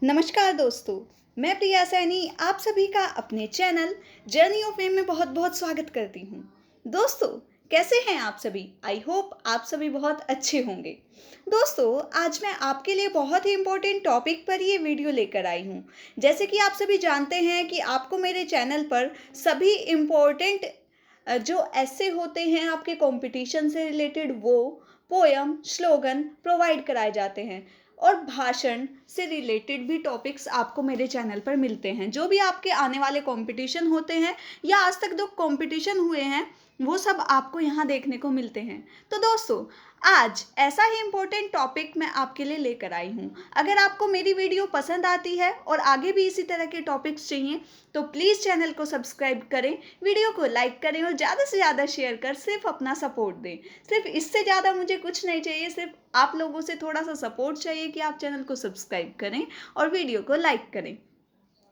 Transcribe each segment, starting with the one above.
नमस्कार दोस्तों, मैं प्रिया सैनी आप सभी का अपने चैनल जर्नी ऑफ फेम में बहुत बहुत स्वागत करती हूँ। दोस्तों, कैसे हैं आप सभी? आई होप आप सभी बहुत अच्छे होंगे। दोस्तों, आज मैं आपके लिए बहुत ही इम्पोर्टेंट टॉपिक पर ये वीडियो लेकर आई हूँ। जैसे कि आप सभी जानते हैं कि आपको मेरे चैनल पर सभी इम्पोर्टेंट जो ऐसे होते हैं आपके कंपटीशन से रिलेटेड, वो पोयम स्लोगन प्रोवाइड कराए जाते हैं और भाषण से रिलेटेड भी टॉपिक्स आपको मेरे चैनल पर मिलते हैं। जो भी आपके आने वाले कंपटीशन होते हैं या आज तक जो कंपटीशन हुए हैं, वो सब आपको यहाँ देखने को मिलते हैं। तो दोस्तों, आज ऐसा ही इम्पोर्टेंट टॉपिक मैं आपके लिए लेकर आई हूँ। अगर आपको मेरी वीडियो पसंद आती है और आगे भी इसी तरह के टॉपिक्स चाहिए तो प्लीज़ चैनल को सब्सक्राइब करें, वीडियो को लाइक करें और ज़्यादा से ज़्यादा शेयर कर सिर्फ अपना सपोर्ट दें। सिर्फ इससे ज़्यादा मुझे कुछ नहीं चाहिए, सिर्फ आप लोगों से थोड़ा सा सपोर्ट चाहिए कि आप चैनल को सब्सक्राइब करें और वीडियो को लाइक करें।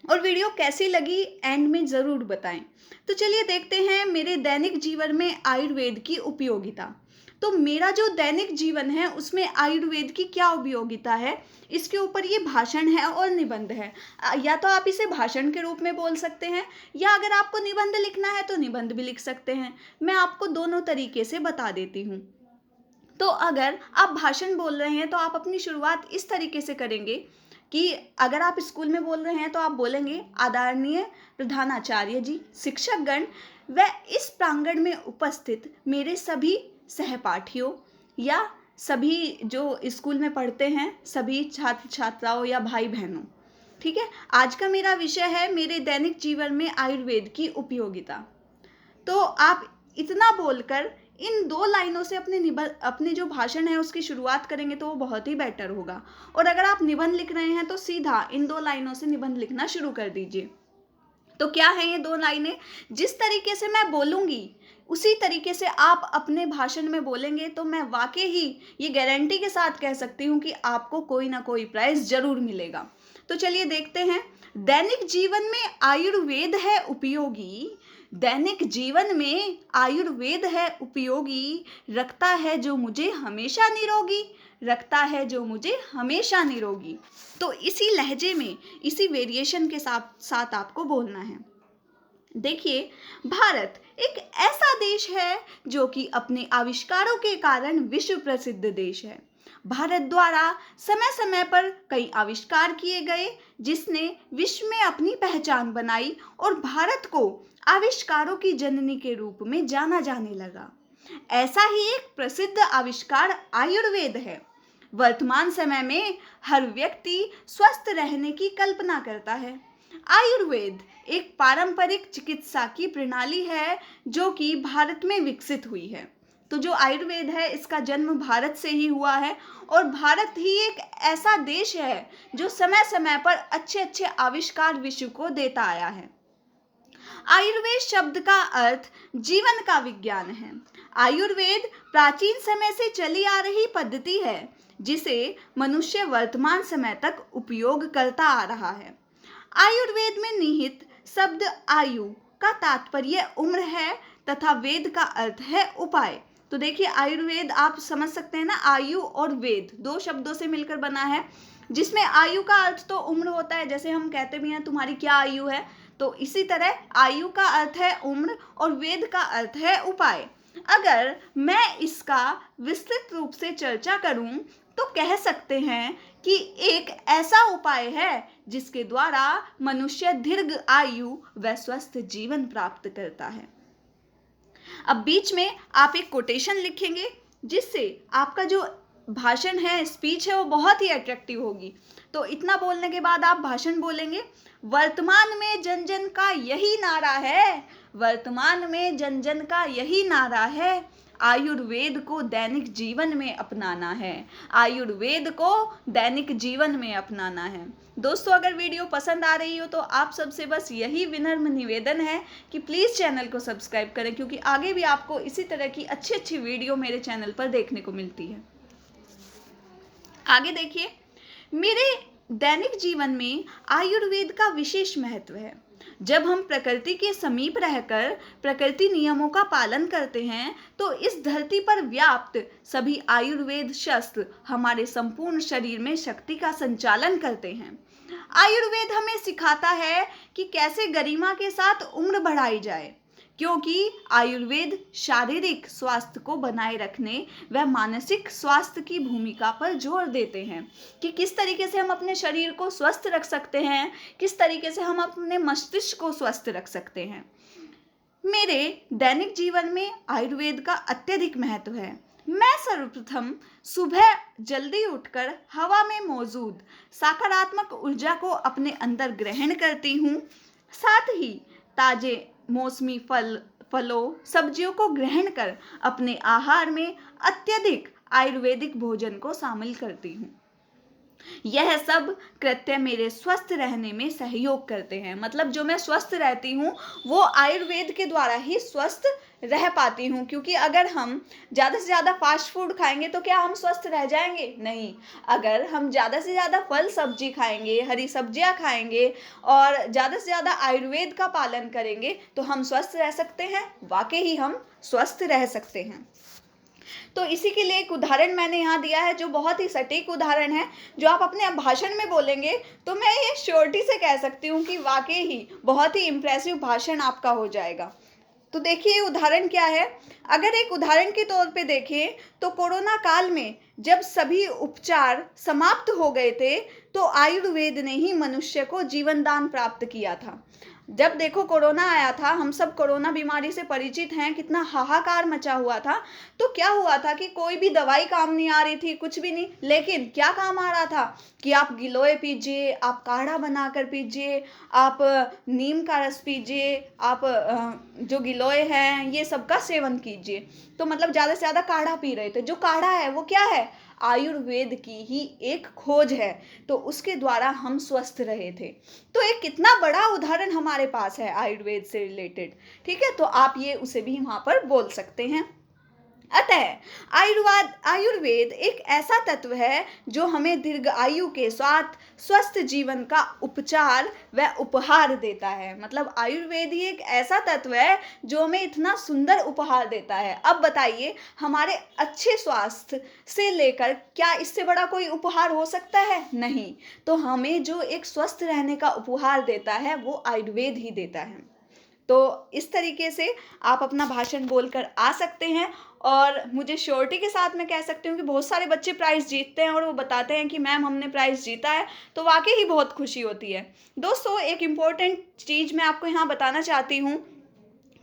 और वीडियो कैसी लगी एंड में ज़रूर बताएं। तो चलिए देखते हैं मेरे दैनिक जीवन में आयुर्वेद की उपयोगिता। तो मेरा जो दैनिक जीवन है उसमें आयुर्वेद की क्या उपयोगिता है, इसके ऊपर ये भाषण है और निबंध है। या तो आप इसे भाषण के रूप में बोल सकते हैं, या अगर आपको निबंध लिखना है तो निबंध भी लिख सकते हैं। मैं आपको दोनों तरीके से बता देती हूँ। तो अगर आप भाषण बोल रहे हैं तो आप अपनी शुरुआत इस तरीके से करेंगे कि अगर आप स्कूल में बोल रहे हैं तो आप बोलेंगे, आदरणीय प्रधानाचार्य जी, शिक्षकगण व इस प्रांगण में उपस्थित मेरे सभी सहपाठियों या सभी जो स्कूल में पढ़ते हैं सभी छात्र छात्राओं या भाई बहनों। ठीक है, आज का मेरा विषय है मेरे दैनिक जीवन में आयुर्वेद की उपयोगिता। तो आप इतना बोलकर इन दो लाइनों से अपने जो भाषण है उसकी शुरुआत करेंगे तो वो बहुत ही बेटर होगा। और अगर आप निबंध लिख रहे हैं तो सीधा इन दो लाइनों से निबंध लिखना शुरू कर दीजिए। तो क्या है ये दो लाइनें? जिस तरीके से मैं बोलूँगी उसी तरीके से आप अपने भाषण में बोलेंगे तो मैं वाकई ही ये गारंटी के साथ कह सकती हूँ कि आपको कोई ना कोई प्राइज़ ज़रूर मिलेगा। तो चलिए देखते हैं। दैनिक जीवन में आयुर्वेद है उपयोगी, दैनिक जीवन में आयुर्वेद है उपयोगी, रखता है जो मुझे हमेशा निरोगी, रखता है जो मुझे हमेशा निरोगी। तो इसी लहजे में, इसी वेरिएशन के साथ साथ आपको बोलना है। देखिए, भारत एक ऐसा देश है जो कि अपने आविष्कारों के कारण विश्व प्रसिद्ध देश है। भारत द्वारा समय समय पर कई आविष्कार किए गए जिसने विश्व में अपनी पहचान बनाई और भारत को आविष्कारों की जननी के रूप में जाना जाने लगा। ऐसा ही एक प्रसिद्ध आविष्कार आयुर्वेद है। वर्तमान समय में हर व्यक्ति स्वस्थ रहने की कल्पना करता है। आयुर्वेद एक पारंपरिक चिकित्सा की प्रणाली है जो कि भारत में विकसित हुई है। तो जो आयुर्वेद है इसका जन्म भारत से ही हुआ है और भारत ही एक ऐसा देश है जो समय समय पर अच्छे अच्छे आविष्कार विश्व को देता आया है। आयुर्वेद शब्द का अर्थ जीवन का विज्ञान है। आयुर्वेद प्राचीन समय से चली आ रही पद्धति है जिसे मनुष्य वर्तमान समय तक उपयोग करता आ रहा है। आयुर्वेद में निहित शब्द आयु का तात्पर्य उम्र है तथा वेद का अर्थ है उपाय। तो देखिए, आयुर्वेद आप समझ सकते हैं ना, आयु और वेद दो शब्दों से मिलकर बना है, जिसमें आयु का अर्थ तो उम्र होता है, जैसे हम कहते भी हैं तुम्हारी क्या आयु है, तो इसी तरह आयु का अर्थ है उम्र और वेद का अर्थ है उपाय। अगर मैं इसका विस्तृत रूप से चर्चा करूं तो कह सकते हैं कि एक ऐसा उपाय है जिसके द्वारा मनुष्य दीर्घ आयु व स्वस्थ जीवन प्राप्त करता है। अब बीच में आप एक कोटेशन लिखेंगे जिससे आपका जो भाषण है, स्पीच है, वो बहुत ही अट्रैक्टिव होगी। तो इतना बोलने के बाद आप भाषण बोलेंगे, वर्तमान में जन जन का यही नारा है, वर्तमान में जन जन का यही नारा है, आयुर्वेद को दैनिक जीवन में अपनाना है, आयुर्वेद को दैनिक जीवन में अपनाना है। दोस्तों, अगर वीडियो पसंद आ रही हो तो आप सबसे बस यही विनम्र निवेदन है कि प्लीज़ चैनल को सब्सक्राइब करें, क्योंकि आगे भी आपको इसी तरह की अच्छी अच्छी वीडियो मेरे चैनल पर देखने को मिलती है। आगे देखिए, मेरे दैनिक जीवन में आयुर्वेद का विशेष महत्व है। जब हम प्रकृति के समीप रहकर प्रकृति नियमों का पालन करते हैं तो इस धरती पर व्याप्त सभी आयुर्वेद शस्त्र हमारे संपूर्ण शरीर में शक्ति का संचालन करते हैं। आयुर्वेद हमें सिखाता है कि कैसे गरिमा के साथ उम्र बढ़ाई जाए, क्योंकि आयुर्वेद शारीरिक स्वास्थ्य को बनाए रखने व मानसिक स्वास्थ्य की भूमिका पर जोर देते हैं कि किस तरीके से हम अपने शरीर को स्वस्थ रख सकते हैं, किस तरीके से हम अपने मस्तिष्क को स्वस्थ रख सकते हैं। मेरे दैनिक जीवन में आयुर्वेद का अत्यधिक महत्व है। मैं सर्वप्रथम सुबह जल्दी उठकर हवा में मौजूद सकारात्मक ऊर्जा को अपने अंदर ग्रहण करती हूँ। साथ ही ताजे मौसमी फलों सब्जियों को ग्रहण कर अपने आहार में अत्यधिक आयुर्वेदिक भोजन को शामिल करती हूँ। यह सब कृत्य मेरे स्वस्थ रहने में सहयोग करते हैं। मतलब जो मैं स्वस्थ रहती हूँ वो आयुर्वेद के द्वारा ही स्वस्थ रह पाती हूँ, क्योंकि अगर हम ज़्यादा से ज़्यादा फास्ट फूड खाएंगे तो क्या हम स्वस्थ रह जाएंगे? नहीं। अगर हम ज़्यादा से ज़्यादा फल सब्जी खाएंगे, हरी सब्जियाँ खाएंगे और ज़्यादा से ज़्यादा आयुर्वेद का पालन करेंगे तो हम स्वस्थ रह सकते हैं, वाकई ही हम स्वस्थ रह सकते हैं। तो इसी के लिए एक उदाहरण मैंने यहाँ दिया है जो बहुत ही सटीक उदाहरण है, जो आप अपने भाषण में बोलेंगे तो मैं ये श्योरिटी से कह सकती हूँ कि वाकई ही बहुत ही इम्प्रेसिव भाषण आपका हो जाएगा। तो देखिए उदाहरण क्या है। अगर एक उदाहरण के तौर पे देखें तो कोरोना काल में जब सभी उपचार समाप्त हो गए थे तो आयुर्वेद ने ही मनुष्य को जीवन दान प्राप्त किया था। जब देखो कोरोना आया था, हम सब कोरोना बीमारी से परिचित हैं, कितना हाहाकार मचा हुआ था। तो क्या हुआ था कि कोई भी दवाई काम नहीं आ रही थी, कुछ भी नहीं, लेकिन क्या काम आ रहा था कि आप गिलोय पीजिए, आप काढ़ा बनाकर पीजिए, आप नीम का रस पीजिए, आप जो गिलोय हैं ये सब का सेवन कीजिए। तो मतलब ज़्यादा से ज़्यादा काढ़ा पी रहे थे। जो काढ़ा है वो क्या है? आयुर्वेद की ही एक खोज है, तो उसके द्वारा हम स्वस्थ रहे थे। तो एक कितना बड़ा उदाहरण हमारे पास है आयुर्वेद से रिलेटेड। ठीक है, तो आप ये उसे भी वहाँ पर बोल सकते हैं। अतः आयुर्वेद एक ऐसा तत्व है जो हमें दीर्घ आयु के साथ स्वस्थ जीवन का उपचार व उपहार देता है। मतलब आयुर्वेद ही एक ऐसा तत्व है जो हमें इतना सुंदर उपहार देता है। अब बताइए, हमारे अच्छे स्वास्थ्य से लेकर क्या इससे बड़ा कोई उपहार हो सकता है? नहीं। तो हमें जो एक स्वस्थ रहने का उपहार देता है वो आयुर्वेद ही देता है। तो इस तरीके से आप अपना भाषण बोलकर आ सकते हैं और मुझे श्योरिटी के साथ मैं कह सकती हूँ कि बहुत सारे बच्चे प्राइज़ जीतते हैं और वो बताते हैं कि मैम हमने प्राइज़ जीता है, तो वाकई ही बहुत खुशी होती है। दोस्तों, एक इम्पॉर्टेंट चीज़ मैं आपको यहाँ बताना चाहती हूँ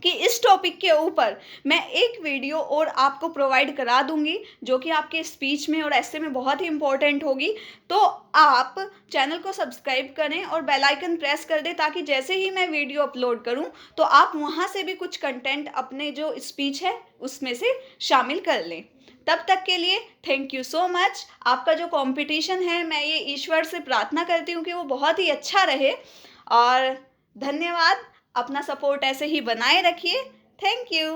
कि इस टॉपिक के ऊपर मैं एक वीडियो और आपको प्रोवाइड करा दूंगी जो कि आपके स्पीच में और ऐसे में बहुत ही इम्पोर्टेंट होगी। तो आप चैनल को सब्सक्राइब करें और बेल आइकन प्रेस कर दें ताकि जैसे ही मैं वीडियो अपलोड करूं तो आप वहां से भी कुछ कंटेंट अपने जो स्पीच है उसमें से शामिल कर लें। तब तक के लिए थैंक यू सो मच। आपका जो कंपटीशन है, मैं ये ईश्वर से प्रार्थना करती हूँ कि वो बहुत ही अच्छा रहे और धन्यवाद। अपना सपोर्ट ऐसे ही बनाए रखिए। Thank you.